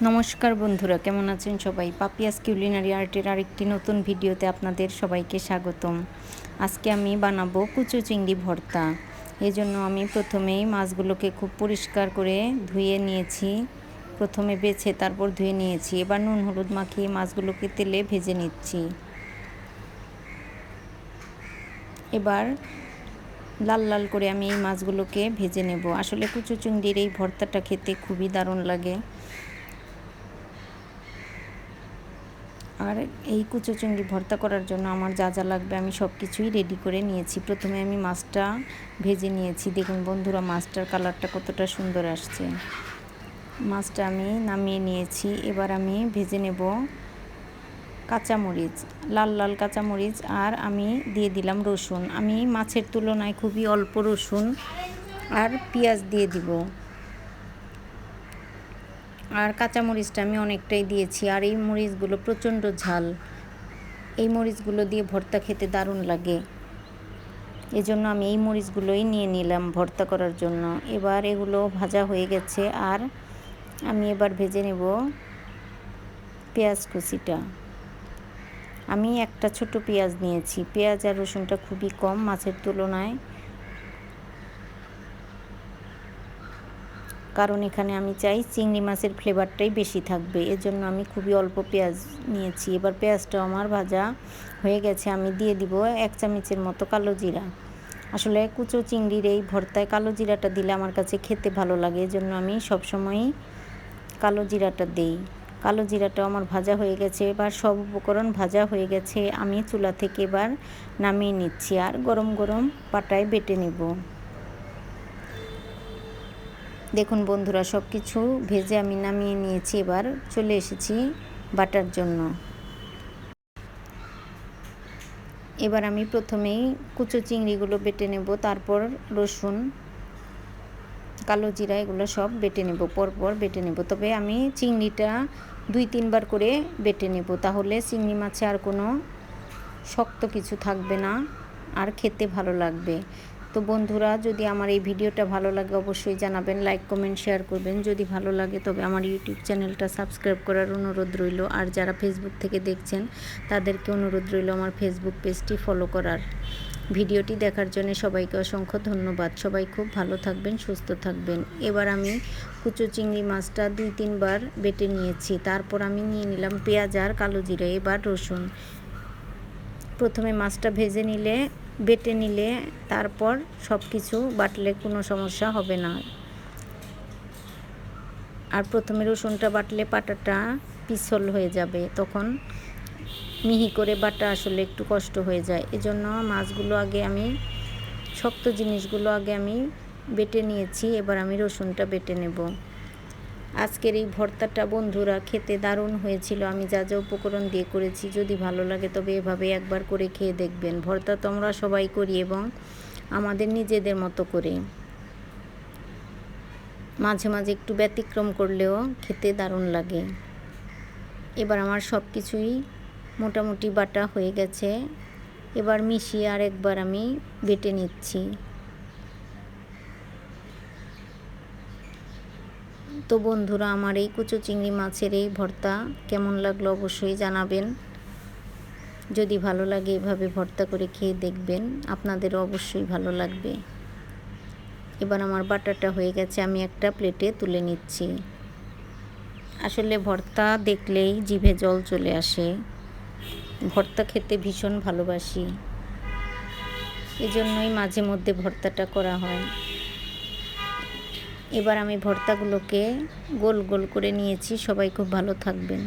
নমস্কার বন্ধুরা, কেমন আছেন সবাই? পাপিয়াস কিউলিনারি আর্টের আরেকটি নতুন ভিডিওতে আপনাদের সবাইকে স্বাগতম। আজকে আমি বানাবো কুচো চিংড়ি ভর্তা। এই জন্য আমি প্রথমেই মাছগুলোকে খুব পরিষ্কার করে ধুয়ে নিয়েছি। প্রথমে বেছে তারপর ধুয়ে নিয়েছি। এবার নুন হলুদ মাখিয়ে মাছগুলোকে তেলে ভেজে নিচ্ছি। এবার লাল লাল করে আমি এই মাছগুলোকে ভেজে নেব। আসলে কুচো চিংড়ির এই ভর্তাটা খেতে খুবই দারুণ লাগে। আর এই কুচো চিংড়ি ভর্তা করার জন্য আমার যা যা লাগবে আমি সব কিছুই রেডি করে নিয়েছি। প্রথমে আমি মাছটা ভেজে নিয়েছি। দেখুন বন্ধুরা, মাছটার কালারটা কতটা সুন্দর আসছে। মাছটা আমি নামিয়ে নিয়েছি। এবার আমি ভেজে নেব কাঁচামরিচ, লাল লাল কাঁচামরিচ, আর আমি দিয়ে দিলাম রসুন। আমি মাছের তুলনায় খুবই অল্প রসুন আর পেঁয়াজ দিয়ে দিব। আর কাঁচামরিচটা আমি অনেকটাই দিয়েছি। আর এই মরিচগুলো প্রচণ্ড ঝাল। এই মরিচগুলো দিয়ে ভর্তা খেতে দারুণ লাগে। এজন্য আমি এই মরিচগুলোই নিয়ে নিলাম ভর্তা করার জন্য। এবার এগুলো ভাজা হয়ে গেছে। আর আমি এবার ভেজে নেব পেঁয়াজ কুচিটা। আমি একটা ছোট পেঁয়াজ নিয়েছি। পেঁয়াজ আর রসুনটা খুবই কম মাছের তুলনায়, কারণ এখানে আমি চাই চিংড়ি মাছের ফ্লেভারটাই বেশি থাকবে। এজন্য আমি খুবই অল্প পেঁয়াজ নিয়েছি। এবার পেঁয়াজটাও আমার ভাজা হয়ে গেছে। আমি দিয়ে দিব 1 চামচের মতো কালো জিরা। আসলে কুচো চিংড়ির এই ভর্তায় কালো জিরাটা দিলে আমার কাছে খেতে ভালো লাগে। এজন্য আমি সবসময়ই কালো জিরাটা দেই। কালো জিরাটাও আমার ভাজা হয়ে গেছে। এবার সব উপকরণ ভাজা হয়ে গেছে। আমি চুলা থেকে এবার নামিয়ে নিচ্ছি আর গরম গরম পাটায় বেটে নেব। দেখুন বন্ধুরা, সব কিছু ভেজে আমি নামিয়ে নিয়েছি। এবার চলে এসেছি বাটার জন্য। এবার আমি প্রথমেই কুচো চিংড়িগুলো বেটে নেব, তারপর রসুন, কালো জিরা এগুলো সব বেটে নেব, পরপর বেটে নেব। তবে আমি চিংড়িটা 2-3 বার করে বেটে নেব, তাহলে চিংড়ি মাছে আর কোনো শক্ত কিছু থাকবে না, আর খেতে ভালো লাগবে। তো বন্ধুরা, যদি আমার এই ভিডিওটা ভালো লাগে অবশ্যই জানাবেন, লাইক কমেন্ট শেয়ার করবেন। যদি ভালো লাগে তবে আমার ইউটিউব চ্যানেলটা সাবস্ক্রাইব করার অনুরোধ রইল। আর যারা ফেসবুক থেকে দেখছেন তাদেরকে অনুরোধ রইল আমার ফেসবুক পেজটি ফলো করার। ভিডিওটি দেখার জন্য সবাইকে অসংখ্য ধন্যবাদ। সবাই খুব ভালো থাকবেন, সুস্থ থাকবেন। এবার আমি কুচো চিংড়ি মাছটা 2-3 বার বেটে নিয়েছি। তারপর আমি নিয়ে নিলাম পেঁয়াজ আর কালো জিরা, এবার রসুন। প্রথমে মাছটা ভেজে নিলে, বেটে নিলে তারপর সব কিছু বাটলে কোনো সমস্যা হবে না। আর প্রথমে রসুনটা বাটলে পাটাটা পিছল হয়ে যাবে, তখন মিহি করে বাটা আসলে একটু কষ্ট হয়ে যায়। এজন্য মাছগুলো আগে আমি, শক্ত জিনিসগুলো আগে আমি বেটে নিয়েছি। এবার আমি রসুনটা বেটে নেব। আজকের এই ভর্তাটা বন্ধুরা খেতে দারুণ হয়েছিল। আমি যা যা উপকরণ দিয়ে করেছি, যদি ভালো লাগে তবে এভাবে একবার করে খেয়ে দেখবেন। ভর্তা তো আমরা সবাই করি, এবং আমাদের নিজেদের মতো করে। মাঝে মাঝে একটু ব্যতিক্রম করলেও খেতে দারুণ লাগে। এবার আমার সব কিছুই মোটামুটি বাটা হয়ে গেছে। এবার মিশিয়ে আর একবার আমি বেটে নিচ্ছি। তো বন্ধুরা, আমার এই কুচো চিংড়ি মাছের এই ভর্তা কেমন লাগলো অবশ্যই জানাবেন। যদি ভালো লাগে এভাবে ভর্তা করে খেয়ে দেখবেন, আপনাদেরও অবশ্যই ভালো লাগবে। এবার আমার বাটাটা হয়ে গেছে, আমি একটা প্লেটে তুলে নিচ্ছি। আসলে ভর্তা দেখলেই জিভে জল চলে আসে। ভর্তা খেতে ভীষণ ভালোবাসি, এজন্যই মাঝে মধ্যে ভর্তাটা করা হয়। এবার আমি ভর্তাগুলোকে গোল গোল করে নিয়েছি। সবাই খুব ভালো থাকবেন।